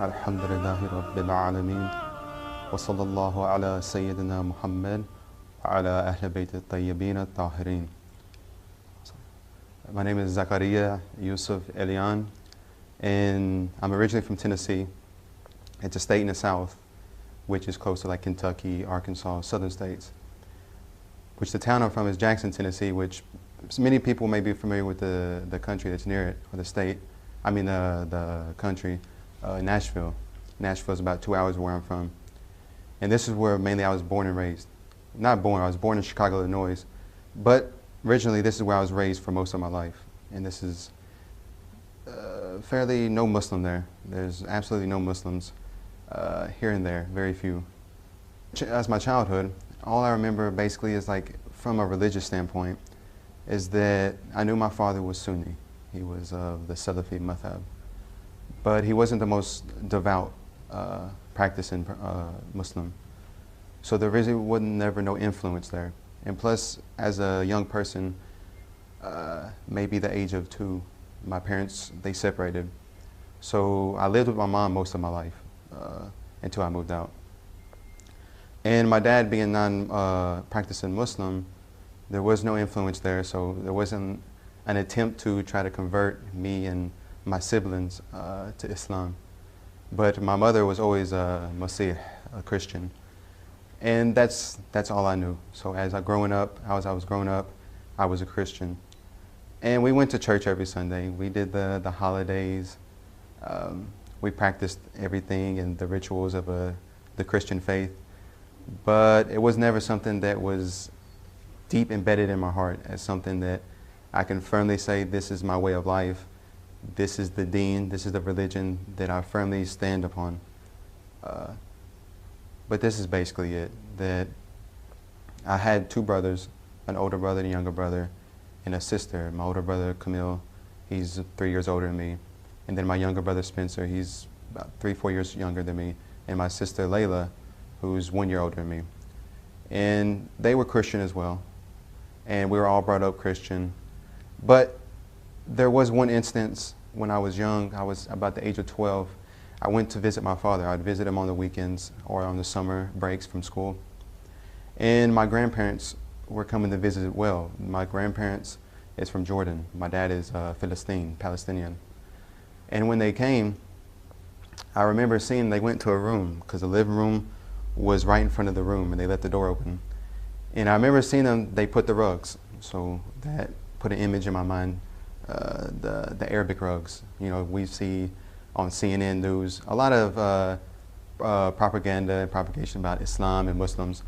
Alhamdulillahi Rabbil Alameen wa sallallahu ala Sayyidina Muhammad wa ala Ahl Bayt al-Tayyibin al-Tahirin. My name is Zakariya Elian, and I'm originally from Tennessee. It's a state in the South, which is close to like Kentucky, Arkansas, southern states. Which the town I'm from is Jackson, Tennessee, which many people may be familiar with the country that's near it, or the state, the country. Nashville. Nashville is about 2 hours where I'm from. And this is where mainly I was born and raised. Not born, I was born in Chicago, Illinois. But originally this is where I was raised for most of my life. And this is fairly no Muslim there. There's absolutely no Muslims here and there, very few. As my childhood, all I remember basically is like from a religious standpoint is that I knew my father was Sunni. He was of the Salafi madhab. But he wasn't the most devout practicing Muslim. So there really was never no influence there. And plus, as a young person, maybe the age of 2, my parents, they separated. So I lived with my mom most of my life until I moved out. And my dad being non-practicing Muslim, there was no influence there, so there wasn't an attempt to try to convert me and my siblings to Islam. But my mother was always a Masih, a Christian. And that's all I knew. So as I was growing up, I was a Christian. And we went to church every Sunday. We did the holidays. We practiced everything and the rituals of the Christian faith. But it was never something that was deep embedded in my heart as something that I can firmly say, this is my way of life. This is the deen, this is the religion that I firmly stand upon. But this is basically it, that I had 2 brothers, an older brother and a younger brother, and a sister. My older brother, Camille, he's 3 years older than me. And then my younger brother, Spencer, he's about 3-4 years younger than me. And my sister, Layla, who's 1 year older than me. And they were Christian as well. And we were all brought up Christian. But there was one instance when I was young, I was about the age of 12, I went to visit my father. I'd visit him on the weekends or on the summer breaks from school. And my grandparents were coming to visit as well. My grandparents is from Jordan. My dad is Palestinian. And when they came, I remember seeing they went to a room because the living room was right in front of the room and they left the door open. And I remember seeing them, they put the rugs. So that put an image in my mind. The Arabic rugs, we see on CNN news a lot of propaganda and propagation about Islam and Muslims.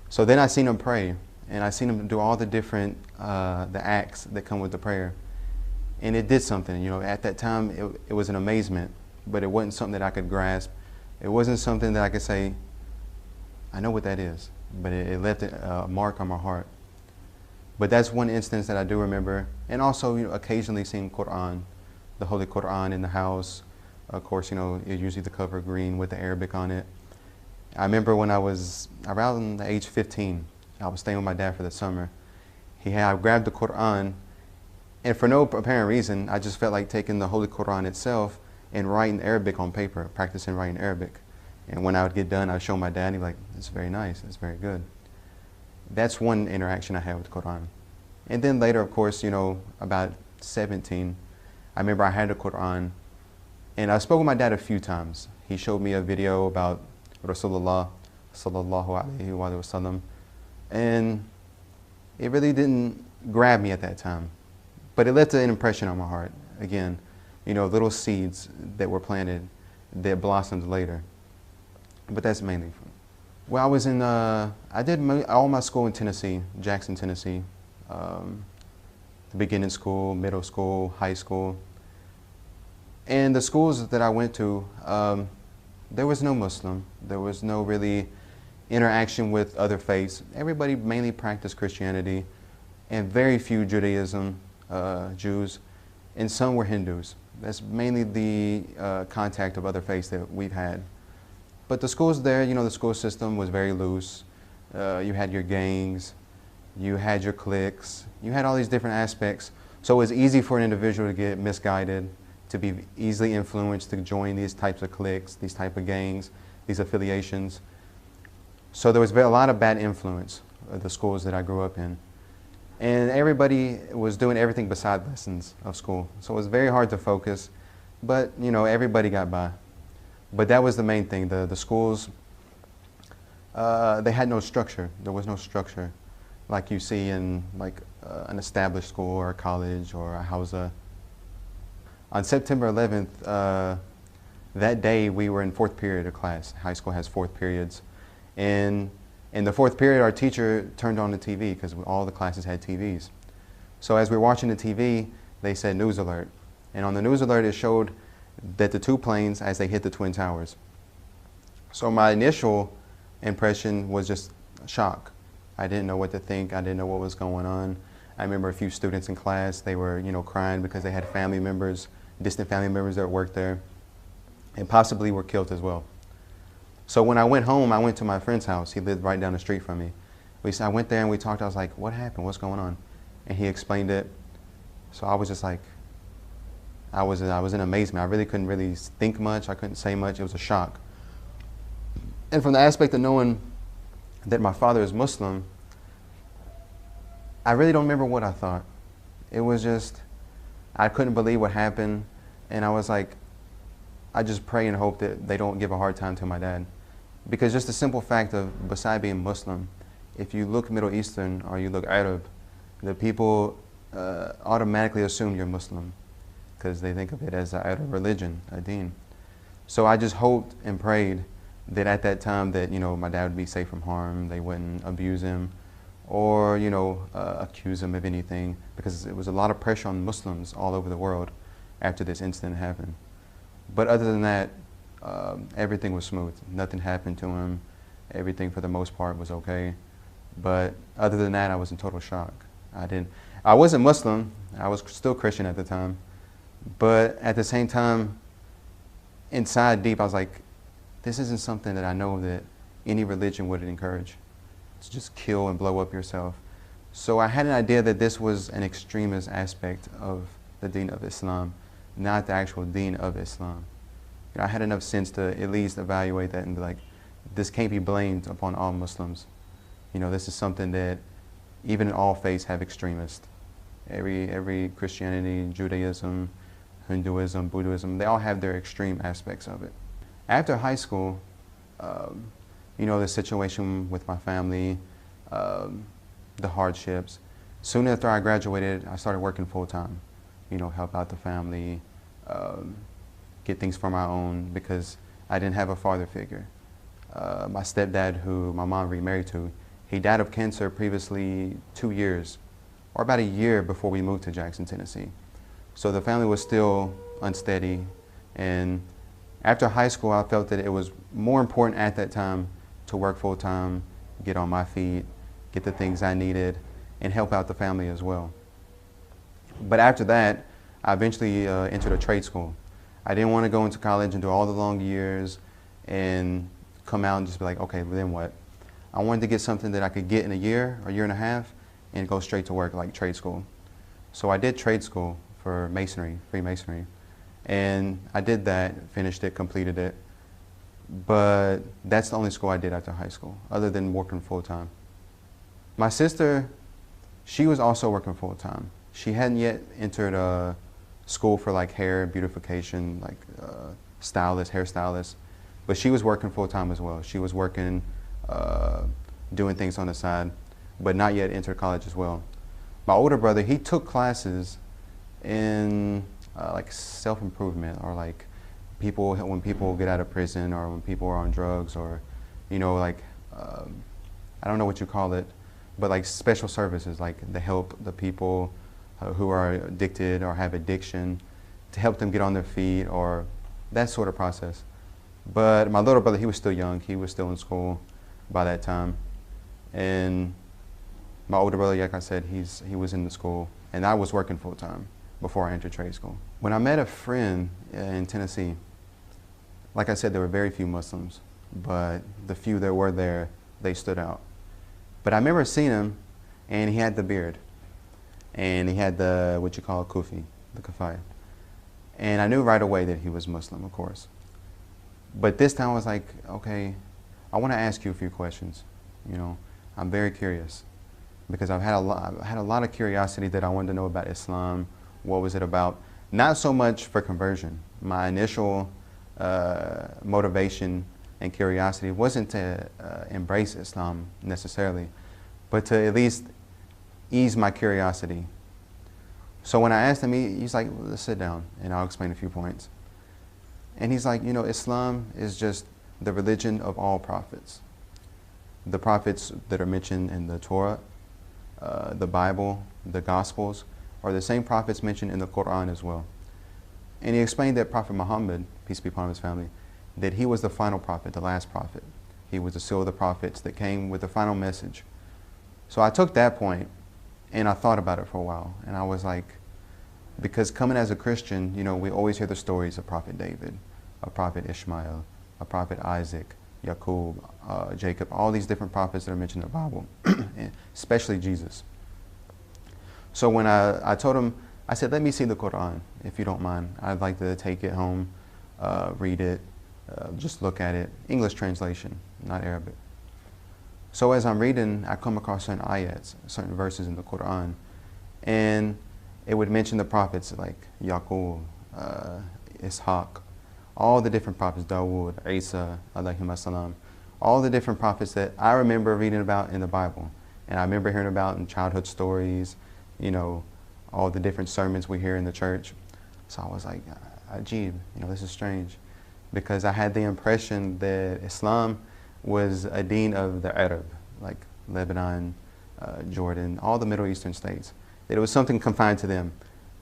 So then I seen them pray, and I seen them do all the different the acts that come with the prayer, and it did something. At that time it was an amazement, but it wasn't something that I could grasp. It wasn't something that I could say, I know what that is, but it left a mark on my heart. But that's one instance that I do remember. And also, occasionally seeing Quran, the Holy Quran in the house. Of course, it's usually the cover green with the Arabic on it. I remember when I was around the age 15, I was staying with my dad for the summer. I grabbed the Quran, and for no apparent reason, I just felt like taking the Holy Quran itself and writing Arabic on paper, practicing writing Arabic. And when I would get done, I would show my dad, and he'd be like, "That's very nice, that's very good." That's one interaction I had with the Quran. And then later, of course, about 17, I remember I had the Quran, and I spoke with my dad a few times. He showed me a video about Rasulullah sallallahu alaihi wasallam, and it really didn't grab me at that time. But it left an impression on my heart. Again, little seeds that were planted that blossomed later. But that's mainly from. Well, I was in, I did all my school in Tennessee, Jackson, Tennessee. The beginning school, middle school, high school. And the schools that I went to, there was no Muslim. There was no really interaction with other faiths. Everybody mainly practiced Christianity, and very few Judaism, Jews, and some were Hindus. That's mainly the contact of other faiths that we've had. But the schools there, you know, the school system was very loose. You had your gangs, you had your cliques, you had all these different aspects. So it was easy for an individual to get misguided, to be easily influenced to join these types of cliques, these type of gangs, these affiliations. So there was a lot of bad influence of the schools that I grew up in. And everybody was doing everything beside lessons of school. So it was very hard to focus, but you know, everybody got by. But that was the main thing. The schools, they had no structure. There was no structure like you see in like an established school or a college or a hausa. On September 11th, that day we were in fourth period of class. High school has 4 periods. And in the 4th period, our teacher turned on the TV because all the classes had TVs. So as we were watching the TV, they said news alert. And on the news alert, it showed that the 2 planes as they hit the Twin Towers. So my initial impression was just shock. I didn't know what to think. I didn't know what was going on. I remember a few students in class, they were, you know, crying because they had family members, distant family members that worked there, and possibly were killed as well. So when I went home, I went to my friend's house. He lived right down the street from me. I went there and we talked. I was like, what happened? What's going on? And he explained it. So I was just like, I was in amazement. I really couldn't really think much. I couldn't say much. It was a shock. And from the aspect of knowing that my father is Muslim, I really don't remember what I thought. It was just, I couldn't believe what happened. And I was like, I just pray and hope that they don't give a hard time to my dad. Because just the simple fact of, beside being Muslim, if you look Middle Eastern or you look Arab, the people automatically assume you're Muslim because they think of it as a religion, a deen. So I just hoped and prayed that at that time that, you know, my dad would be safe from harm, they wouldn't abuse him or, you know, accuse him of anything, because it was a lot of pressure on Muslims all over the world after this incident happened. But other than that, everything was smooth. Nothing happened to him. Everything for the most part was okay. But other than that, I was in total shock. I wasn't Muslim. I was still Christian at the time. But at the same time, inside deep, I was like, this isn't something that I know that any religion would encourage, to just kill and blow up yourself. So I had an idea that this was an extremist aspect of the deen of Islam, not the actual deen of Islam. You know, I had enough sense to at least evaluate that and be like, this can't be blamed upon all Muslims. You know, this is something that even in all faiths have extremists. Every Christianity, Judaism, Hinduism, Buddhism, they all have their extreme aspects of it. After high school, you know, the situation with my family, the hardships. Soon after I graduated, I started working full-time. You know, help out the family, get things for my own, because I didn't have a father figure. My stepdad, who my mom remarried to, he died of cancer previously 2 years, or about a year before we moved to Jackson, Tennessee. So the family was still unsteady, and after high school, I felt that it was more important at that time to work full-time, get on my feet, get the things I needed, and help out the family as well. But after that, I eventually entered a trade school. I didn't want to go into college and do all the long years and come out and just be like, okay, then what? I wanted to get something that I could get in a year or year and a half and go straight to work, like trade school. So I did trade school for masonry, Freemasonry. And I did that, finished it, completed it. But that's the only school I did after high school, other than working full-time. My sister, she was also working full-time. She hadn't yet entered a school for like hair beautification, like stylist, hairstylist, but she was working full-time as well. She was working, doing things on the side, but not yet entered college as well. My older brother, he took classes in like self-improvement, or like when people get out of prison, or when people are on drugs, or, you know, like, I don't know what you call it, but like special services, like to help the people who are addicted or have addiction, to help them get on their feet, or that sort of process. But my little brother, he was still young. He was still in school by that time. And my older brother, like I said, he was in the school, and I was working full-time. before I entered trade school. When I met a friend in Tennessee, like I said, there were very few Muslims, but the few that were there, they stood out. But I remember seeing him, and he had the beard, and he had the, what you call kufi, the kafaya. And I knew right away that he was Muslim, of course. But this time I was like, okay, I want to ask you a few questions. You know, I'm very curious because I had a lot of curiosity that I wanted to know about Islam. What was it about? Not so much for conversion. My initial motivation and curiosity wasn't to embrace Islam necessarily, but to at least ease my curiosity. So when I asked him, he's like, let's sit down and I'll explain a few points. And he's like, you know, Islam is just the religion of all prophets. The prophets that are mentioned in the Torah, the Bible, the Gospels, are the same prophets mentioned in the Quran as well. And he explained that Prophet Muhammad, peace be upon his family, that he was the final prophet, the last prophet. He was the seal of the prophets that came with the final message. So I took that point and I thought about it for a while. And I was like, because coming as a Christian, you know, we always hear the stories of Prophet David, of Prophet Ishmael, of Prophet Isaac, Yaqub, Jacob, all these different prophets that are mentioned in the Bible, especially Jesus. So when I told him, I said, let me see the Quran, if you don't mind. I'd like to take it home, read it, just look at it. English translation, not Arabic. So as I'm reading, I come across certain ayats, certain verses in the Quran, and it would mention the prophets like Yaqub, Ishaq, all the different prophets, Dawood, Isa, alayhim salam, all the different prophets that I remember reading about in the Bible. And I remember hearing about in childhood stories, you know, all the different sermons we hear in the church. So I was like, Ajib, you know, this is strange. Because I had the impression that Islam was a deen of the Arab, like Lebanon, Jordan, all the Middle Eastern states. That it was something confined to them.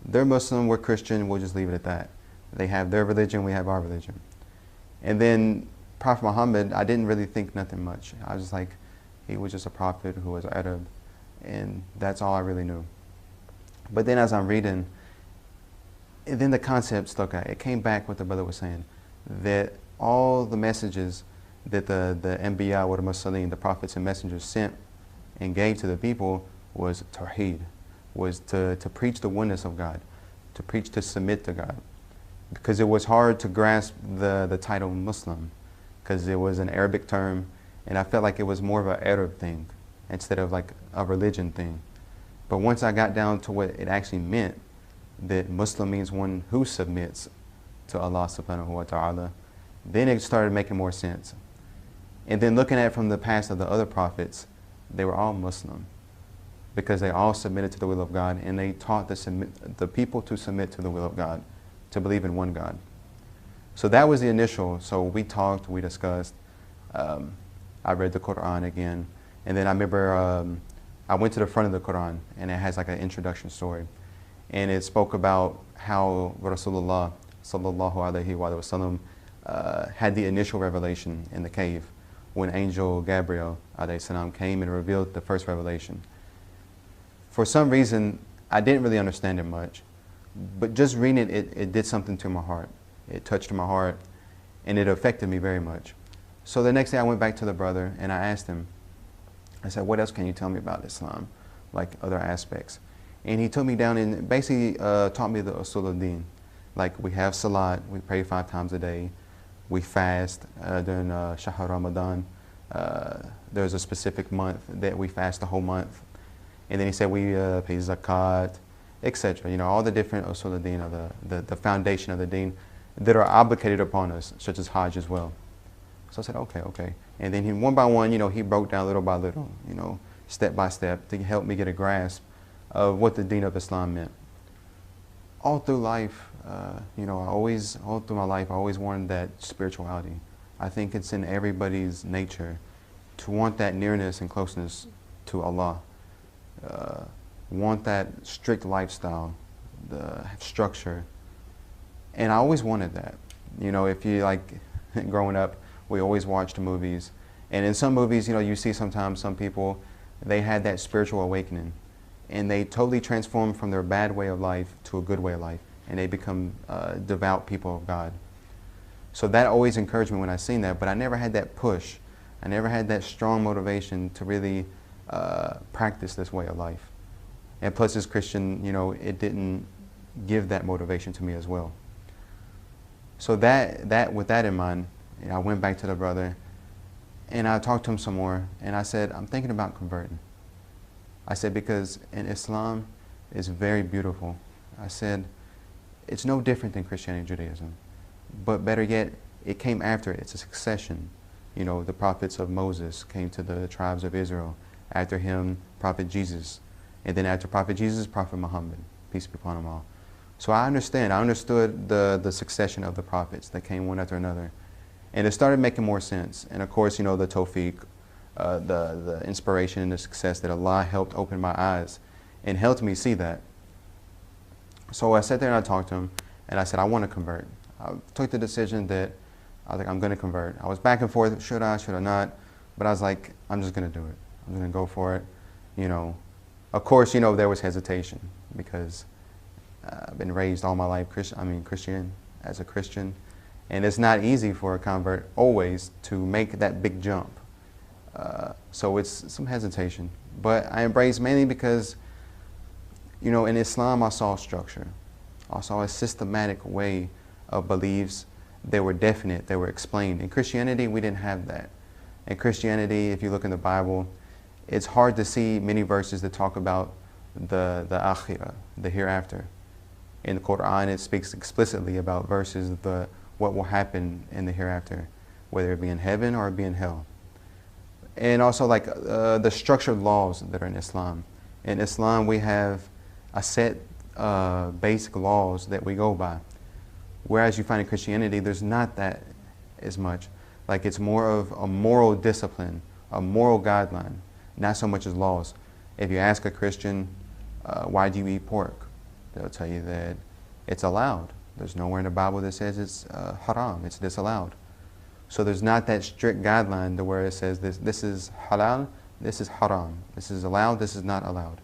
They're Muslim, we're Christian, we'll just leave it at that. They have their religion, we have our religion. And then Prophet Muhammad, I didn't really think nothing much. I was just like, he was just a prophet who was Arab, and that's all I really knew. But then as I'm reading, and then the concept stuck out. It came back what the brother was saying, that all the messages that the Anbiya or the Mursaleen, the prophets and messengers sent and gave to the people was Tawheed, was to preach the oneness of God, to preach to submit to God. Because it was hard to grasp the title Muslim, because it was an Arabic term, and I felt like it was more of an Arab thing instead of like a religion thing. But once I got down to what it actually meant, that Muslim means one who submits to Allah subhanahu wa ta'ala, then it started making more sense. And then looking at it from the past of the other prophets, they were all Muslim because they all submitted to the will of God, and they taught the people to submit to the will of God, to believe in one God. So that was the initial. So we talked, we discussed. I read the Quran again, and then I remember I went to the front of the Quran, and it has like an introduction story, and it spoke about how Rasulullah sallallahu alaihi wasallam had the initial revelation in the cave when Angel Gabriel alayhi salam came and revealed the first revelation. For some reason, I didn't really understand it much, but just reading it, it did something to my heart. It touched my heart, and it affected me very much. So the next day I went back to the brother and I asked him, I said, what else can you tell me about Islam, like other aspects? And he took me down and basically taught me the usul al-din. Like we have salat, we pray 5 times a day, we fast during Shahr Ramadan. There's a specific month that we fast the whole month. And then he said we pay zakat, etc. You know, all the different usul al-din, or the foundation of the deen that are obligated upon us, such as Hajj as well. So I said, okay. And then he, one by one, you know, he broke down little by little, you know, step by step to help me get a grasp of what the deen of Islam meant. All through life, you know, all through my life, I always wanted that spirituality. I think it's in everybody's nature to want that nearness and closeness to Allah. Want that strict lifestyle, the structure. And I always wanted that. You know, if you like, growing up, we always watched movies. And in some movies, you know, you see sometimes some people, they had that spiritual awakening. and they totally transform from their bad way of life to a good way of life, and they become devout people of God. So that always encouraged me when I seen that, but I never had that push. I never had that strong motivation to really practice this way of life. And plus, as Christian, you know, it didn't give that motivation to me as well. So with that in mind, you know, I went back to the brother, and I talked to him some more, and I said, I'm thinking about converting. I said, because in Islam, it's very beautiful. I said, it's no different than Christianity and Judaism, but better yet, it came after it. It's a succession. You know, the prophets of Moses came to the tribes of Israel. After him, Prophet Jesus. And then after Prophet Jesus, Prophet Muhammad, peace be upon them all. So I understood the succession of the prophets that came one after another. And it started making more sense. And of course, you know, the tawfiq, the inspiration and the success that Allah helped open my eyes and helped me see that. So I sat there and I talked to him, and I said, I want to convert. I took the decision that I was like, I'm going to convert. I was back and forth, should I not? But I was like, I'm just going to do it. I'm going to go for it. You know, of course, you know, there was hesitation because I've been raised all my life Christian, as a Christian. And it's not easy for a convert always to make that big jump. So it's some hesitation. But I embraced mainly because, you know, in Islam I saw structure. I saw a systematic way of beliefs. They were definite, they were explained. In Christianity, we didn't have that. In Christianity, if you look in the Bible, it's hard to see many verses that talk about the akhirah, the hereafter. In the Quran, it speaks explicitly about verses of what will happen in the hereafter, whether it be in heaven or it be in hell. And also like the structured laws that are in Islam. In Islam, we have a set basic laws that we go by. Whereas you find in Christianity, there's not that as much. Like it's more of a moral discipline, a moral guideline, not so much as laws. If you ask a Christian, why do you eat pork? They'll tell you that it's allowed. There's nowhere in the Bible that says it's haram, it's disallowed. So there's not that strict guideline to where it says this is halal, this is haram, this is allowed, this is not allowed.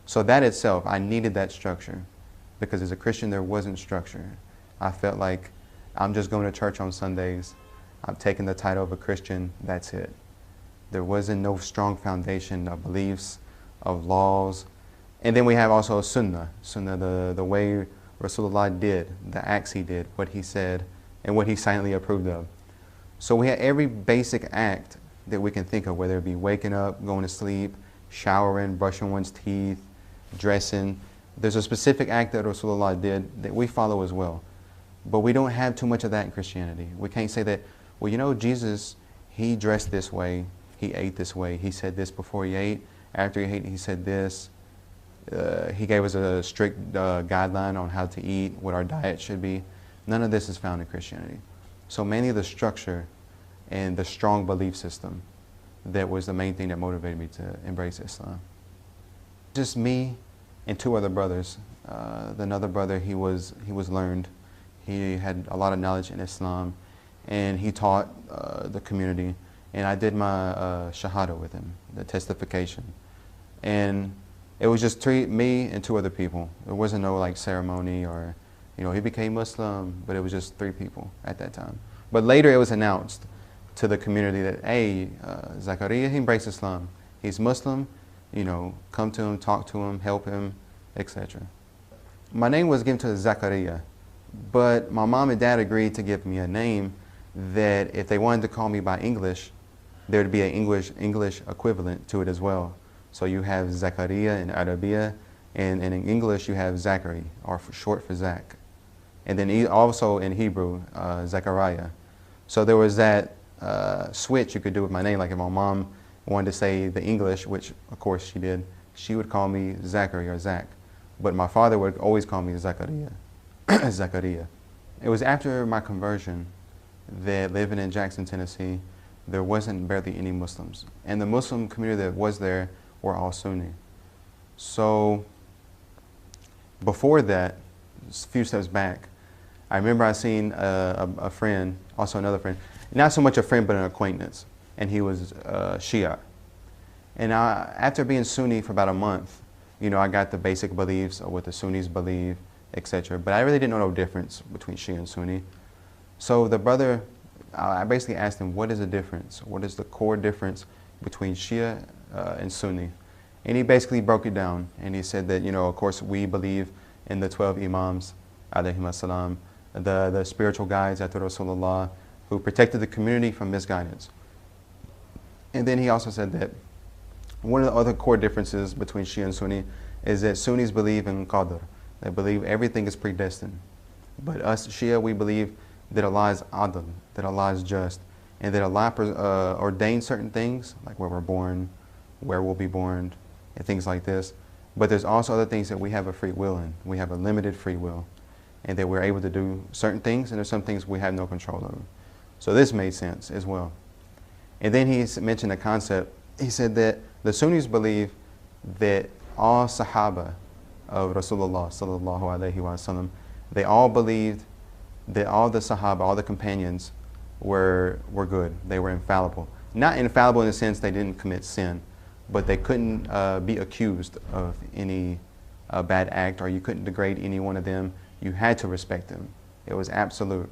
So that itself, I needed that structure, because as a Christian there wasn't structure. I felt like I'm just going to church on Sundays, I'm taking the title of a Christian, that's it. There wasn't no strong foundation of beliefs, of laws. And then we have also Sunnah, the way Rasulullah did, the acts he did, what he said, and what he silently approved of. So we had every basic act that we can think of, whether it be waking up, going to sleep, showering, brushing one's teeth, dressing. There's a specific act that Rasulullah did that we follow as well. But we don't have too much of that in Christianity. We can't say that, well, you know, Jesus, he dressed this way, he ate this way, he said this before he ate, after he ate, he said this. He gave us a strict guideline on how to eat, what our diet should be. None of this is found in Christianity. So mainly the structure and the strong belief system, that was the main thing that motivated me to embrace Islam. Just me and two other brothers. Another brother, he was learned. He had a lot of knowledge in Islam, and he taught the community. And I did my shahada with him, the testification. And it was just me and two other people. There wasn't no like ceremony or, you know, he became Muslim, but it was just 3 people at that time. But later it was announced to the community that, hey, Zakariya, he embraced Islam. He's Muslim, you know, come to him, talk to him, help him, etc. My name was given to Zakariya, but my mom and dad agreed to give me a name that if they wanted to call me by English, there would be an English equivalent to it as well. So you have Zakariya in Arabiya, and in English you have Zachary, or for short for Zach. And then also in Hebrew, Zakariya. So there was that switch you could do with my name. Like if my mom wanted to say the English, which of course she did, she would call me Zachary or Zach. But my father would always call me Zakariya. Zakariya. It was after my conversion that living in Jackson, Tennessee, there wasn't barely any Muslims. And the Muslim community that was there were all Sunni. So before that, a few steps back, I remember I seen a friend, also another friend, not so much a friend but an acquaintance, and he was Shia. And after being Sunni for about a month, I got the basic beliefs of what the Sunnis believe, etc. But I really didn't know no difference between Shia and Sunni. So the brother, I basically asked him, what is the difference? What is the core difference between Shia and Sunni? And he basically broke it down. And he said that, of course, we believe in the 12 Imams, alayhim as-salam, the spiritual guides after Rasulullah, who protected the community from misguidance. And then he also said that one of the other core differences between Shia and Sunni is that Sunnis believe in Qadr. They believe everything is predestined. But us Shia, we believe that Allah is Adl, that Allah is just, and that Allah ordained certain things, like where we're born, where we'll be born, and things like this. But there's also other things that we have a free will in. We have a limited free will, and that we're able to do certain things, and there's some things we have no control over. So this made sense as well. And then he mentioned a concept. He said that the Sunnis believe that all Sahaba of Rasulullah sallallahu alaihi wasallam, they all believed that all the Sahaba, all the companions, were good. They were infallible. Not infallible in the sense they didn't commit sin, but they couldn't be accused of any bad act, or you couldn't degrade any one of them. You had to respect them. It was absolute.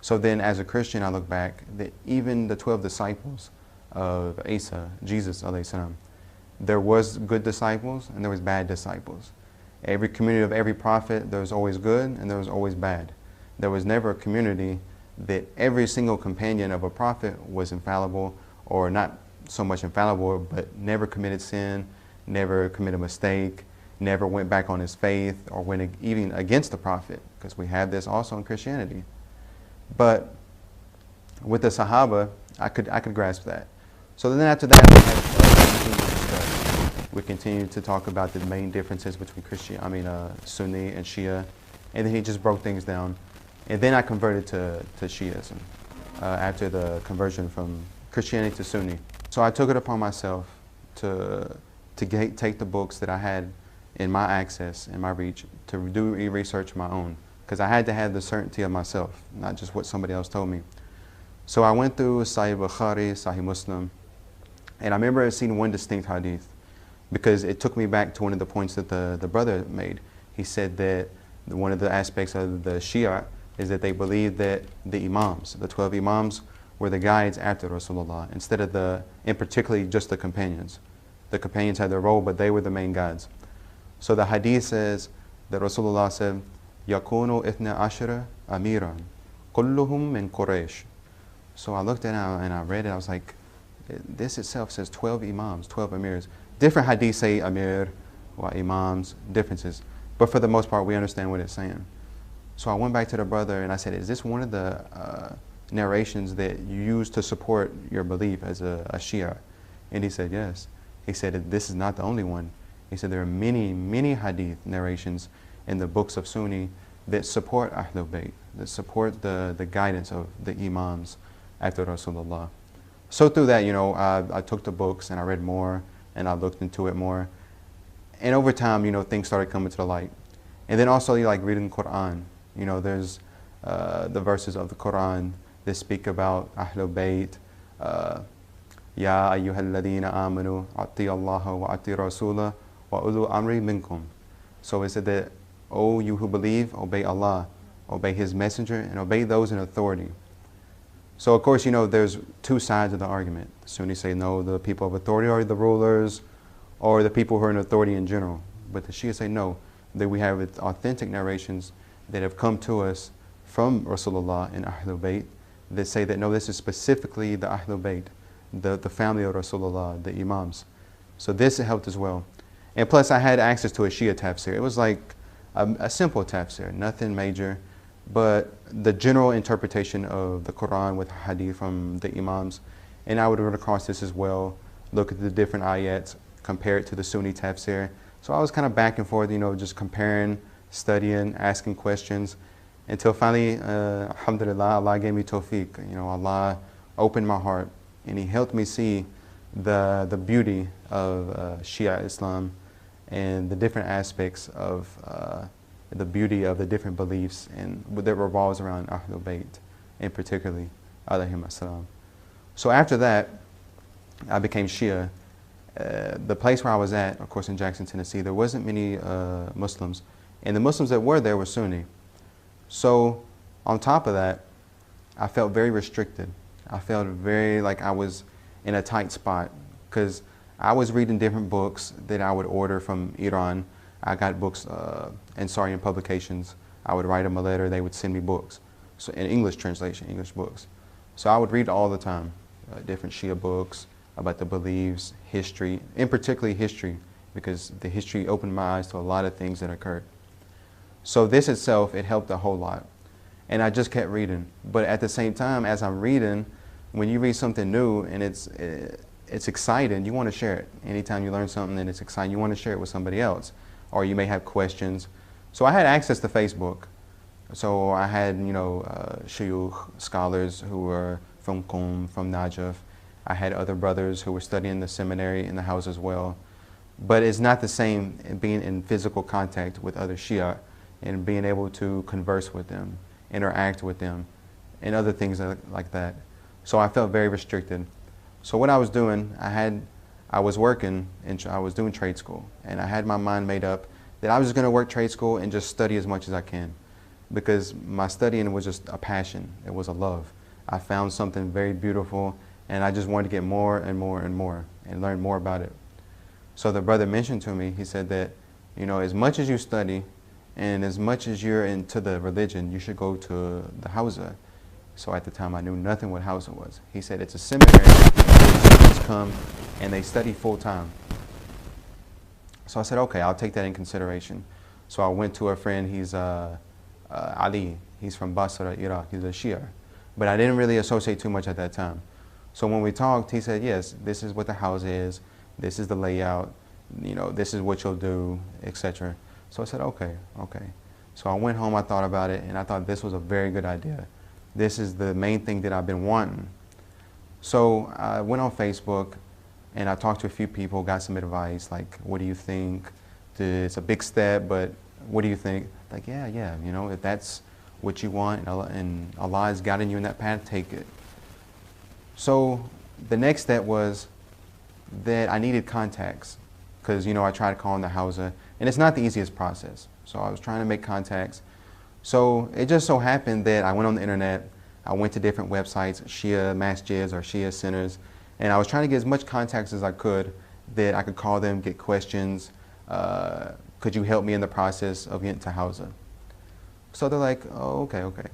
So then as a Christian, I look back that even the 12 disciples of Isa, Jesus alayhi salam, there was good disciples and there was bad disciples. Every community of every prophet, there was always good and there was always bad. There was never a community that every single companion of a prophet was infallible, or not so much infallible, but never committed sin, never committed a mistake, never went back on his faith, or went even against the prophet, because we have this also in Christianity. But with the Sahaba, I could grasp that. So then after that, we continued to talk about the main differences between Sunni and Shia, and then he just broke things down. And then I converted to Shiism after the conversion from Christianity to Sunni. So I took it upon myself to take the books that I had in my access, in my reach, to do research my own, because I had to have the certainty of myself, not just what somebody else told me. So I went through Sahih Bukhari, Sahih Muslim, and I remember seeing one distinct hadith, because it took me back to one of the points that the brother made. He said that one of the aspects of the Shia is that they believe that the Imams, the 12 Imams, were the guides after Rasulullah, instead of and particularly just the companions. The companions had their role, but they were the main guides. So the hadith says that Rasulullah said, يَكُونُ إِثْنَ عَشْرَ أَمِيرًا كُلُّهُمْ مِنْ قُرَيْشٍ. So I looked at it and I read it, I was like, this itself says 12 Imams, 12 Amirs. Different hadiths say Amir or Imams, differences. But for the most part, we understand what it's saying. So I went back to the brother and I said, is this one of the narrations that you use to support your belief as a Shia? And he said, yes. He said, this is not the only one. He said, there are many, many hadith narrations in the books of Sunni that support Ahlul Bayt, that support the guidance of the Imams after Rasulullah. So through that, I took the books and I read more and I looked into it more. And over time, things started coming to the light. And then also, like reading Quran. There's the verses of the Quran that speak about Ahlul Bayt. Ya ayyuhal ladina amanu ati Allah wa ati Rasulah wa ulu amri minkum. So it said that, oh, you who believe, obey Allah, obey His messenger, and obey those in authority. So of course, there's two sides of the argument. The Sunnis say, no, the people of authority are the rulers, or the people who are in authority in general. But the Shia say, no, that we have authentic narrations that have come to us from Rasulullah and Ahlul Bayt that say that, no, this is specifically the Ahlul Bayt, the family of Rasulullah, the Imams. So this helped as well. And plus I had access to a Shia tafsir. It was like a simple tafsir, nothing major, but the general interpretation of the Quran with hadith from the Imams. And I would run across this as well, look at the different ayats, compare it to the Sunni tafsir. So I was kind of back and forth, just comparing, studying, asking questions, until finally, alhamdulillah, Allah gave me tawfiq. Allah opened my heart, and He helped me see the beauty of Shia Islam and the different aspects of the beauty of the different beliefs and that revolves around Ahlul Bayt, and particularly alayhim as-salam. So after that, I became Shia, The place where I was at, of course in Jackson, Tennessee, there wasn't many Muslims. And the Muslims that were there were Sunni. So on top of that, I felt very restricted. I felt very like I was in a tight spot because I was reading different books that I would order from Iran. I got books in Syrian publications. I would write them a letter, they would send me books. So in English translation, English books. So I would read all the time, different Shia books about the beliefs, history, and particularly history, because the history opened my eyes to a lot of things that occurred. So this itself, it helped a whole lot. And I just kept reading. But at the same time, as I'm reading, when you read something new and it's exciting, you want to share it. Anytime you learn something and it's exciting, you want to share it with somebody else. Or you may have questions. So I had access to Facebook. So I had, shuyukh, scholars who were from Qom, from Najaf. I had other brothers who were studying the seminary in the house as well. But it's not the same being in physical contact with other Shia and being able to converse with them, interact with them, and other things like that. So I felt very restricted. So what I was doing, I was working and I was doing trade school, and I had my mind made up that I was just going to work trade school and just study as much as I can, because my studying was just a passion. It was a love. I found something very beautiful, and I just wanted to get more and more and more and learn more about it. So the brother mentioned to me, he said that, as much as you study and as much as you're into the religion, you should go to the Hawza. So at the time I knew nothing what Hawza was. He said it's a seminary where students come and they study full time. So I said, okay, I'll take that in consideration. So I went to a friend, he's Ali, he's from Basra, Iraq, he's a Shia. But I didn't really associate too much at that time. So when we talked, he said, yes, this is what the house is, this is the layout, this is what you'll do, etc. So I said, okay. So I went home, I thought about it, and I thought this was a very good idea. This is the main thing that I've been wanting. So I went on Facebook, and I talked to a few people, got some advice, like, what do you think? It's a big step, but what do you think? Like, yeah, if that's what you want and Allah is guiding you in that path, take it. So the next step was that I needed contacts, because I tried calling the Hawza, and it's not the easiest process. So I was trying to make contacts. So it just so happened that I went on the internet, I went to different websites, Shia masjids or Shia centers, and I was trying to get as much contacts as I could that I could call them, get questions. Could you help me in the process of getting to Hawza? So they're like, oh, okay.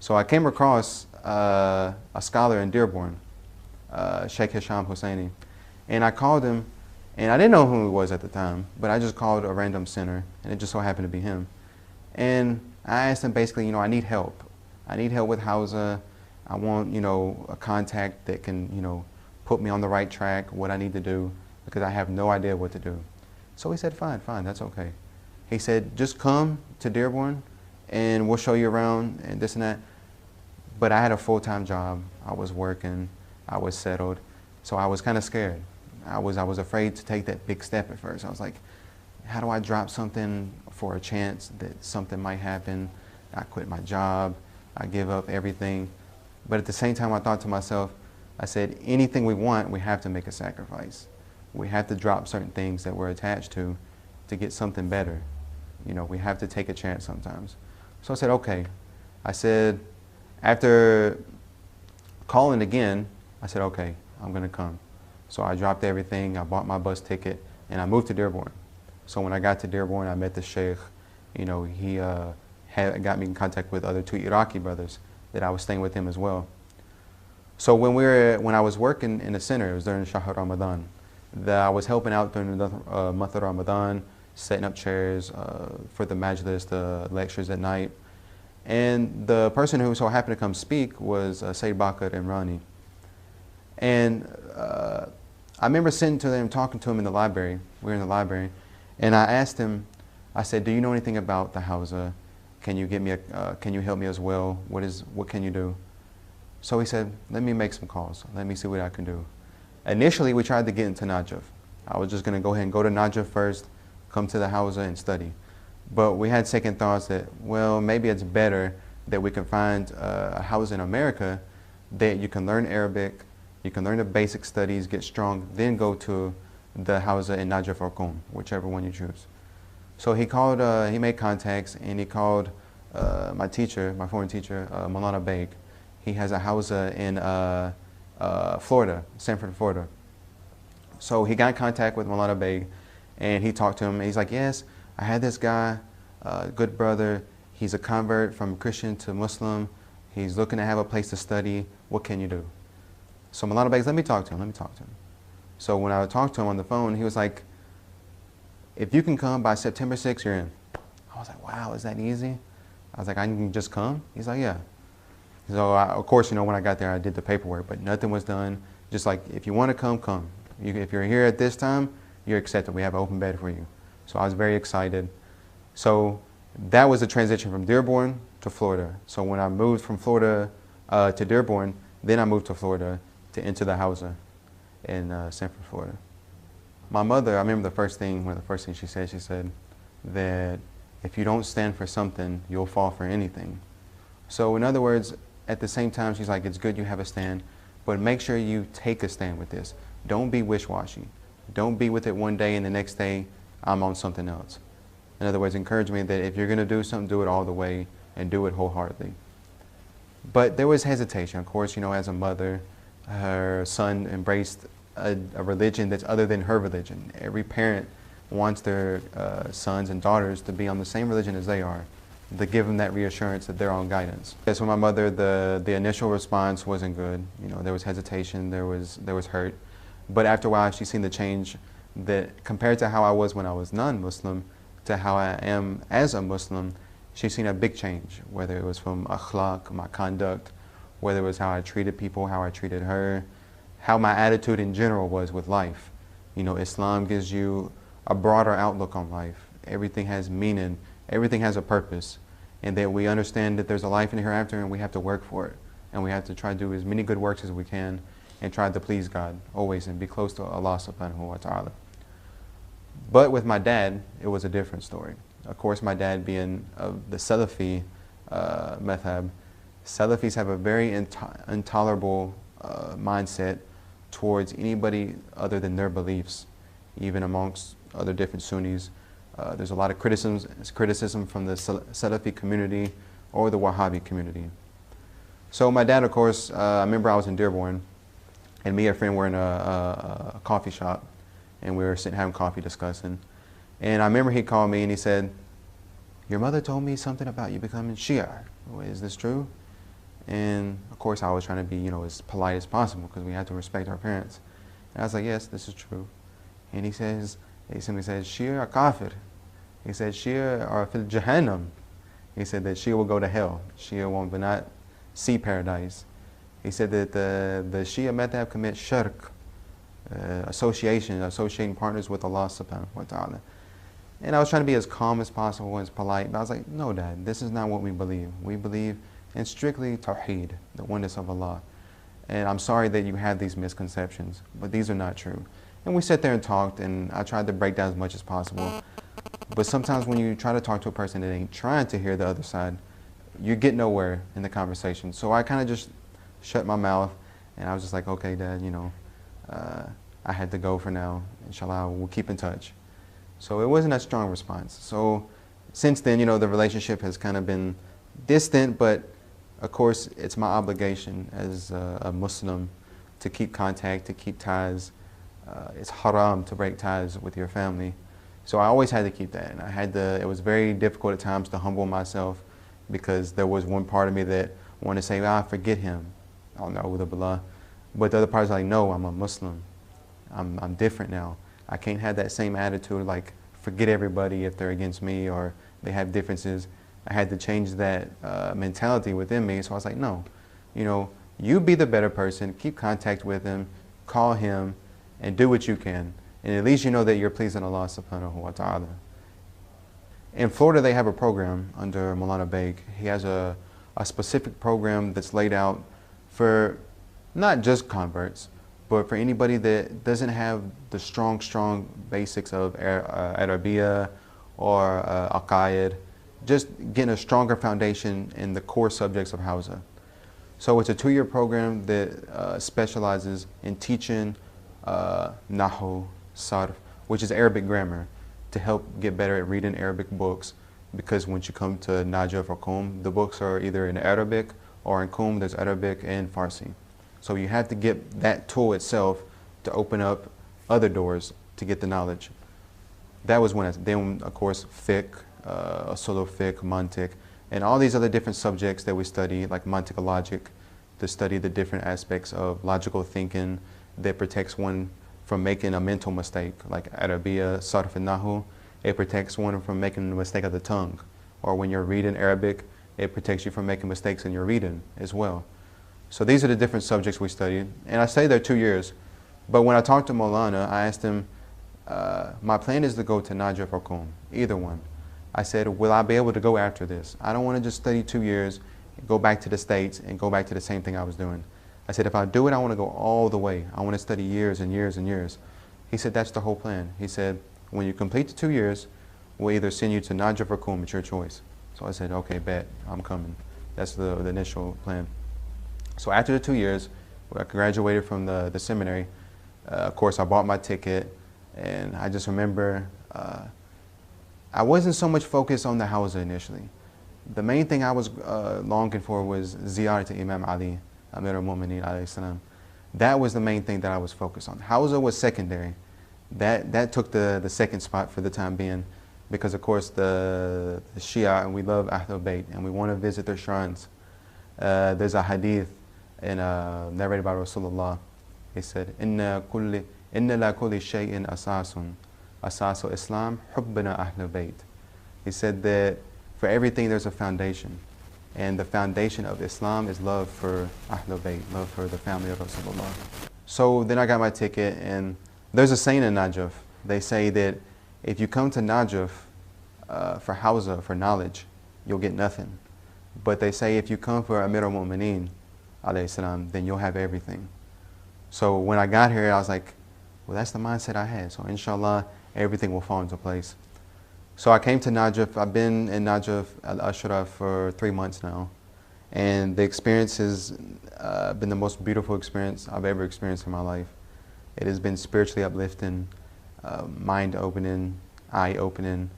So I came across a scholar in Dearborn, Sheikh Hisham Husseini, and I called him, and I didn't know who he was at the time, but I just called a random center, and it just so happened to be him. And I asked him basically, I need help. I need help with Hawza. I want, a contact that can, put me on the right track, what I need to do, because I have no idea what to do. So he said, fine, that's okay. He said, just come to Dearborn, and we'll show you around, and this and that. But I had a full-time job. I was working. I was settled. So I was kind of scared. I was afraid to take that big step at first. I was like, how do I drop something for a chance that something might happen? I quit my job. I give up everything. But at the same time, I thought to myself, I said, anything we want, we have to make a sacrifice. We have to drop certain things that we're attached to get something better. We have to take a chance sometimes. So I said, okay. I said, after calling again, I said, okay, I'm going to come. So I dropped everything, I bought my bus ticket, and I moved to Dearborn. So when I got to Dearborn, I met the sheikh. He got me in contact with other two Iraqi brothers that I was staying with him as well. So when I was working in the center, it was during Shahr Ramadan, I was helping out during the month of Ramadan, setting up chairs for the majlis, the lectures at night. And the person who so happened to come speak was Sayyid Bakr Imrani. And I remember sitting to them, talking to him in the library. We were in the library. And I asked him, I said, do you know anything about the Hawza? Can you can you help me as well? What can you do? So he said, let me make some calls. Let me see what I can do. Initially, we tried to get into Najaf. I was just going to go ahead and go to Najaf first, come to the Hawza and study. But we had second thoughts that, well, maybe it's better that we can find a house in America that you can learn Arabic, you can learn the basic studies, get strong, then go to the Hausa in Najaf or Qom, whichever one you choose. So he called, he made contacts, and he called my teacher, my foreign teacher, Maulana Beg. He has a Hausa in Florida, Sanford, Florida. So he got in contact with Maulana Beg, and he talked to him. And he's like, yes, I had this guy, good brother. He's a convert from Christian to Muslim. He's looking to have a place to study. What can you do? So Maulana Beg, let me talk to him. So when I talked to him on the phone, he was like, if you can come by September 6th, you're in. I was like, wow, is that easy? I was like, I can just come? He's like, yeah. So of course, when I got there, I did the paperwork, but nothing was done. Just like, if you want to come, come. If you're here at this time, you're accepted. We have an open bed for you. So I was very excited. So that was the transition from Dearborn to Florida. So when I moved from Florida to Dearborn, then I moved to Florida to enter the Hausa in Sanford, Florida. My mother, I remember one of the first things she said that if you don't stand for something, you'll fall for anything. So in other words, at the same time, she's like, it's good you have a stand, but make sure you take a stand with this. Don't be wish-washy. Don't be with it one day and the next day, I'm on something else. In other words, encourage me that if you're going to do something, do it all the way and do it wholeheartedly. But there was hesitation. Of course, as a mother, her son embraced a religion that's other than her religion. Every parent wants their sons and daughters to be on the same religion as they are, to give them that reassurance that they're on guidance. As for my mother, the initial response wasn't good. There was hesitation, there was hurt. But after a while, she's seen the change that compared to how I was when I was non-Muslim to how I am as a Muslim, she's seen a big change, whether it was from akhlaq, my conduct, whether it was how I treated people, how I treated her, how my attitude in general was with life. Islam gives you a broader outlook on life. Everything has meaning, everything has a purpose, and that we understand that there's a life in the hereafter and we have to work for it. And we have to try to do as many good works as we can and try to please God always and be close to Allah subhanahu wa ta'ala. But with my dad, it was a different story. Of course, my dad being of the Salafi madhab, Salafis have a very intolerable mindset towards anybody other than their beliefs, even amongst other different Sunnis. There's a lot of criticism from the Salafi community or the Wahhabi community. So my dad, of course, I remember I was in Dearborn, and me and a friend were in a coffee shop, and we were sitting having coffee discussing. And I remember he called me and he said, your mother told me something about you becoming Shia. Is this true? And of course I was trying to be, as polite as possible because we had to respect our parents. And I was like, yes, this is true. And he simply says, Shia are kafir. He said, Shia are fil jahannam. He said that Shia will go to hell. Shia will not see paradise. He said that the Shia madhab commit shirk, associating partners with Allah subhanahu wa ta'ala. And I was trying to be as calm as possible and as polite, but I was like, no, Dad, this is not what we believe. We believe in strictly tawheed, the oneness of Allah. And I'm sorry that you had these misconceptions, but these are not true. And we sat there and talked, and I tried to break down as much as possible. But sometimes when you try to talk to a person that ain't trying to hear the other side, you get nowhere in the conversation. So I kind of just shut my mouth, and I was just like, okay, Dad, I had to go for now. Inshallah, we'll keep in touch. So it wasn't a strong response. So since then, the relationship has kind of been distant, but of course, it's my obligation as a Muslim to keep contact, to keep ties. It's haram to break ties with your family. So I always had to keep that. And it was very difficult at times to humble myself because there was one part of me that wanted to say, forget him. Oh no, with Allah. But the other part is like, no, I'm a Muslim. I'm different now. I can't have that same attitude, like forget everybody if they're against me or they have differences. I had to change that mentality within me. So I was like, no, you be the better person, keep contact with him, call him, and do what you can. And at least you know that you're pleasing Allah subhanahu wa ta'ala. In Florida, they have a program under Maulana Beg. He has a specific program that's laid out for not just converts, but for anybody that doesn't have the strong basics of Arabiya or Aqaid, just getting a stronger foundation in the core subjects of Hausa. So it's a 2-year program that specializes in teaching Nahu, sarf, which is Arabic grammar, to help get better at reading Arabic books. Because once you come to Najaf or Qum, the books are either in Arabic, or in Qum there's Arabic and Farsi. So you have to get that tool itself to open up other doors to get the knowledge. That was one. Then, of course, fiqh, usul fiqh, mantiq, and all these other different subjects that we study, like mantiq logic, to study the different aspects of logical thinking that protects one from making a mental mistake, like Arabiya, sarf and nahu. It protects one from making a mistake of the tongue. Or when you're reading Arabic, it protects you from making mistakes in your reading as well. So these are the different subjects we studied. And I stayed there 2 years. But when I talked to Maulana, I asked him, my plan is to go to Najaf or Qum, either one. I said, will I be able to go after this? I don't want to just study 2 years, go back to the States, and go back to the same thing I was doing. I said, if I do it, I want to go all the way. I want to study years and years and years. He said, that's the whole plan. He said, when you complete the 2 years, we'll either send you to Najaf or Qum, it's your choice. So I said, okay, bet, I'm coming. That's the initial plan. So after the 2 years, I graduated from the seminary. Of course, I bought my ticket, and I just remember I wasn't so much focused on the Hawza initially. The main thing I was longing for was ziyarah to Imam Ali, Amir al-Mu'mineen alayhi salam. That was the main thing that I was focused on. Hawza was secondary. That took the second spot for the time being, because of course the Shia, and we love Ahlul Bayt, and we want to visit their shrines. There's a hadith narrated by Rasulullah. He said, Inna la kulli shay'in asasun, asasu Islam, hubbana Ahlul Bayt. He said that for everything there's a foundation, and the foundation of Islam is love for Ahlul Bayt, love for the family of Rasulullah. So then I got my ticket, and there's a saying in Najaf. They say that if you come to Najaf for Hawza, for knowledge, you'll get nothing. But they say if you come for Amir al-Mu'mineen alayhi salam, then you'll have everything. So when I got here, I was like, well, that's the mindset I had. So inshallah, everything will fall into place. So I came to Najaf. I've been in Najaf al-Ashraf for 3 months now. And the experience has been the most beautiful experience I've ever experienced in my life. It has been spiritually uplifting, mind-opening, eye-opening,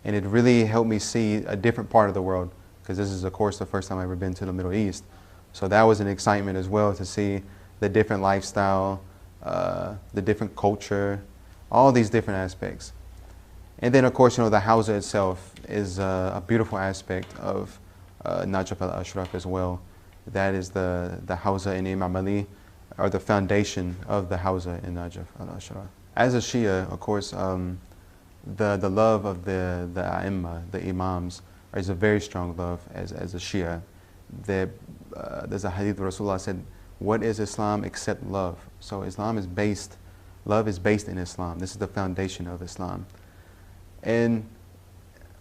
and it really helped me see a different part of the world, because this is, of course, the first time I've ever been to the Middle East. So that was an excitement as well, to see the different lifestyle, the different culture, all these different aspects. And then, of course, the Hawza itself is a beautiful aspect of Najaf al-Ashraf as well. That is the Hawza in Imam Ali, or the foundation of the Hawza in Najaf al-Ashraf. As a Shia, of course, the love of the A'imma, the Imams, is a very strong love as a Shia. There's a hadith where Rasulullah said, what is Islam except love? So Islam is based, love is based in Islam. This is the foundation of Islam. And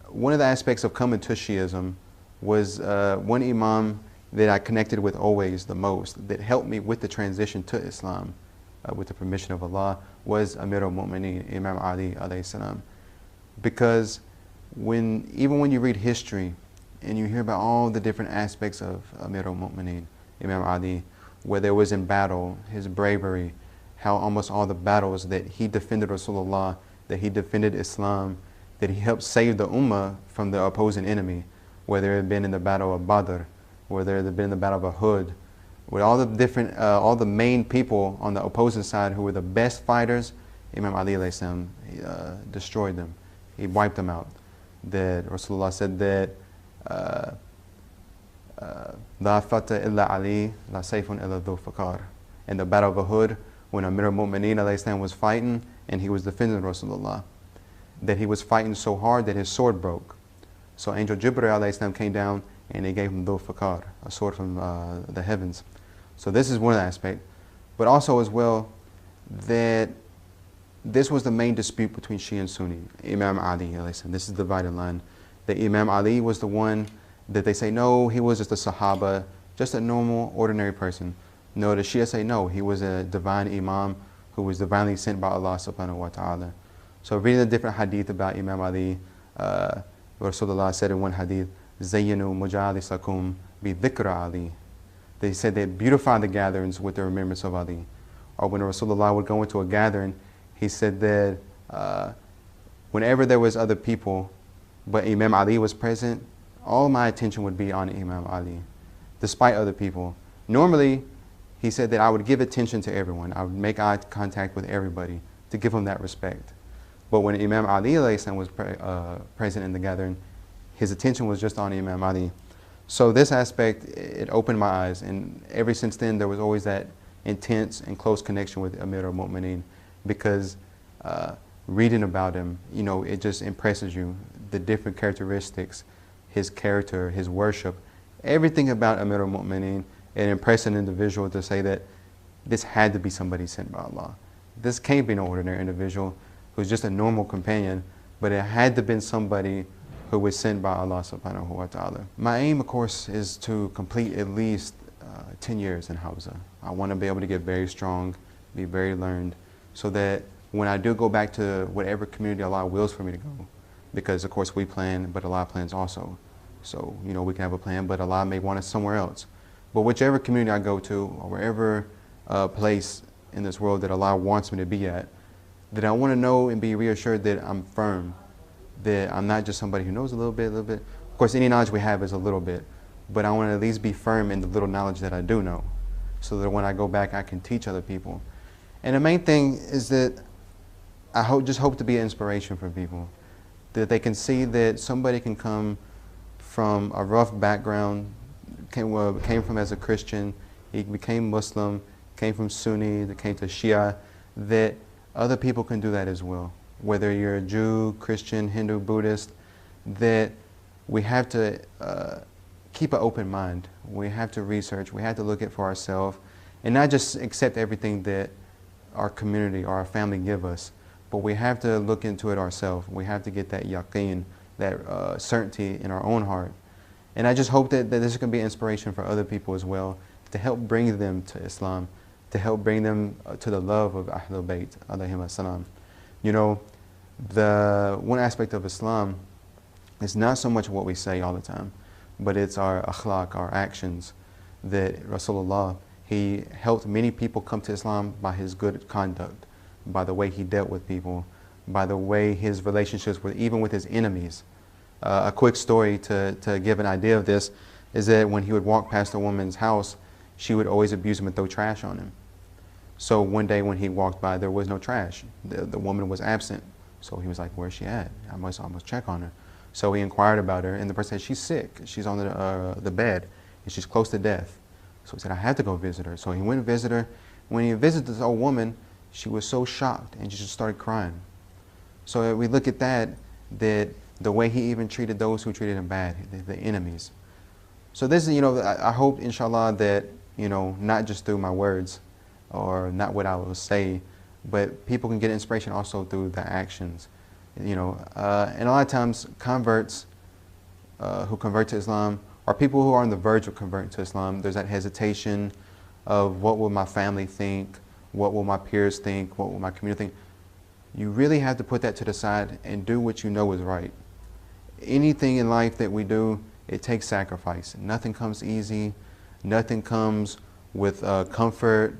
one of the aspects of coming to Shiism was one Imam that I connected with always the most, that helped me with the transition to Islam, with the permission of Allah, was Amir al-Mu'mineen, Imam Ali alayhi salam. Because even when you read history and you hear about all the different aspects of Amir al-Mu'mineen, Imam Ali, whether it was in battle, his bravery, how almost all the battles that he defended Rasulullah, that he defended Islam, that he helped save the Ummah from the opposing enemy, whether it had been in the battle of Badr, whether it had been in the battle of Uhud, with all the different, all the main people on the opposing side who were the best fighters, Imam Ali alayhi salam, destroyed them. He wiped them out. That Rasulullah said that La fata illa Ali, la sayfun illa dhu fakar. In the battle of Uhud, when Amir al-Mu'mineen alayhi salam was fighting and he was defending Rasulullah, that he was fighting so hard that his sword broke. So Angel Jibreel alayhi salam came down and they gave him dhu fakar, a sword from the heavens. So this is one aspect. But also as well, that this was the main dispute between Shia and Sunni, Imam Ali alayhi salam. This is the dividing line. That Imam Ali was the one that they say, no, he was just a Sahaba, just a normal, ordinary person. No, the Shia say, no, he was a divine Imam who was divinely sent by Allah subhanahu wa ta'ala. So reading the different hadith about Imam Ali, Rasulullah said in one hadith, Zayyinu mujalisakum bi dhikra Ali. They said they beautify the gatherings with the remembrance of Ali. Or when Rasulullah would go into a gathering, He said that whenever there was other people, but Imam Ali was present, all my attention would be on Imam Ali, despite other people. Normally, he said that I would give attention to everyone. I would make eye contact with everybody to give him that respect. But when Imam Ali was present in the gathering, his attention was just on Imam Ali. So this aspect, it opened my eyes, and ever since then there was always that intense and close connection with Amir al-Mu'mineen, because reading about him, you know, it just impresses you, the different characteristics, his character, his worship, everything about Amir al-Mu'mineen. It impressed an individual to say that this had to be somebody sent by Allah. This can't be no ordinary individual who's just a normal companion, but it had to have been somebody who was sent by Allah subhanahu wa ta'ala. My aim, of course, is to complete at least 10 years in Hawza. I want to be able to get very strong, be very learned, so that when I do go back to whatever community Allah wills for me to go, because of course we plan, but Allah plans also. So, you know, we can have a plan, but Allah may want us somewhere else. But whichever community I go to, or wherever place in this world that Allah wants me to be at, that I want to know and be reassured that I'm firm, that I'm not just somebody who knows a little bit. Of course, any knowledge we have is a little bit, but I want to at least be firm in the little knowledge that I do know, so that when I go back, I can teach other people. And the main thing is that I just hope to be an inspiration for people, that they can see that somebody can come from a rough background, came from as a Christian, he became Muslim, came from Sunni, that came to Shia, that other people can do that as well. Whether you're a Jew, Christian, Hindu, Buddhist, that we have to keep an open mind. We have to research, we have to look at for ourselves, and not just accept everything that our community or our family give us, but we have to look into it ourselves. We have to get that yaqeen, that certainty in our own heart. And I just hope that this is going to be inspiration for other people as well, to help bring them to Islam, to help bring them to the love of Ahlul Bayt, alayhim as-salam. You know, the one aspect of Islam is not so much what we say all the time, but it's our akhlaq, our actions, that Rasulullah, he helped many people come to Islam by his good conduct, by the way he dealt with people, by the way his relationships were even with his enemies. A quick story to give an idea of this is that when he would walk past a woman's house, she would always abuse him and throw trash on him. So one day when he walked by, there was no trash. The woman was absent. So he was like, where's she at? I must check on her. So he inquired about her, and the person said, she's sick. She's on the bed, and she's close to death. So he said, I have to go visit her. So he went to visit her. When he visited this old woman, she was so shocked, and she just started crying. So we look at that the way he even treated those who treated him bad, the enemies. So this is, you know, I hope, inshallah, that, you know, not just through my words, or not what I will say, but people can get inspiration also through the actions. You know, and a lot of times converts who convert to Islam are people who are on the verge of converting to Islam. There's that hesitation of what will my family think, what will my peers think, what will my community think. You really have to put that to the side and do what you know is right. Anything in life that we do, it takes sacrifice. Nothing comes easy. Nothing comes with comfort.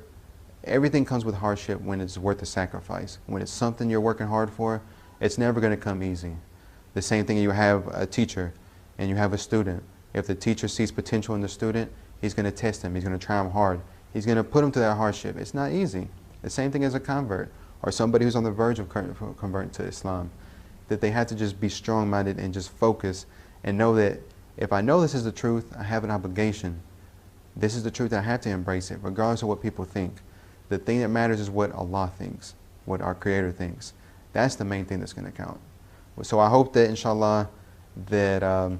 Everything comes with hardship when it's worth the sacrifice. When it's something you're working hard for, it's never going to come easy. The same thing, you have a teacher and you have a student. If the teacher sees potential in the student, he's going to test him. He's going to try him hard. He's going to put him to that hardship. It's not easy. The same thing as a convert or somebody who's on the verge of converting to Islam. That they have to just be strong-minded and just focus and know that if I know this is the truth, I have an obligation. This is the truth, I have to embrace it, regardless of what people think. The thing that matters is what Allah thinks, what our Creator thinks. That's the main thing that's going to count. So I hope that, inshallah, that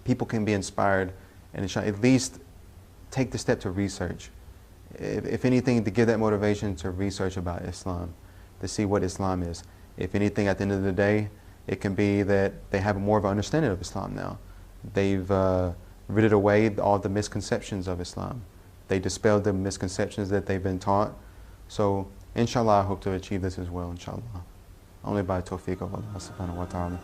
people can be inspired and inshallah, at least take the step to research. If anything, to give that motivation to research about Islam, to see what Islam is. If anything, at the end of the day, it can be that they have more of an understanding of Islam now. They've rid away all the misconceptions of Islam. They dispelled the misconceptions that they've been taught. So, inshallah, I hope to achieve this as well, inshallah. Only by tawfiq of Allah subhanahu wa ta'ala.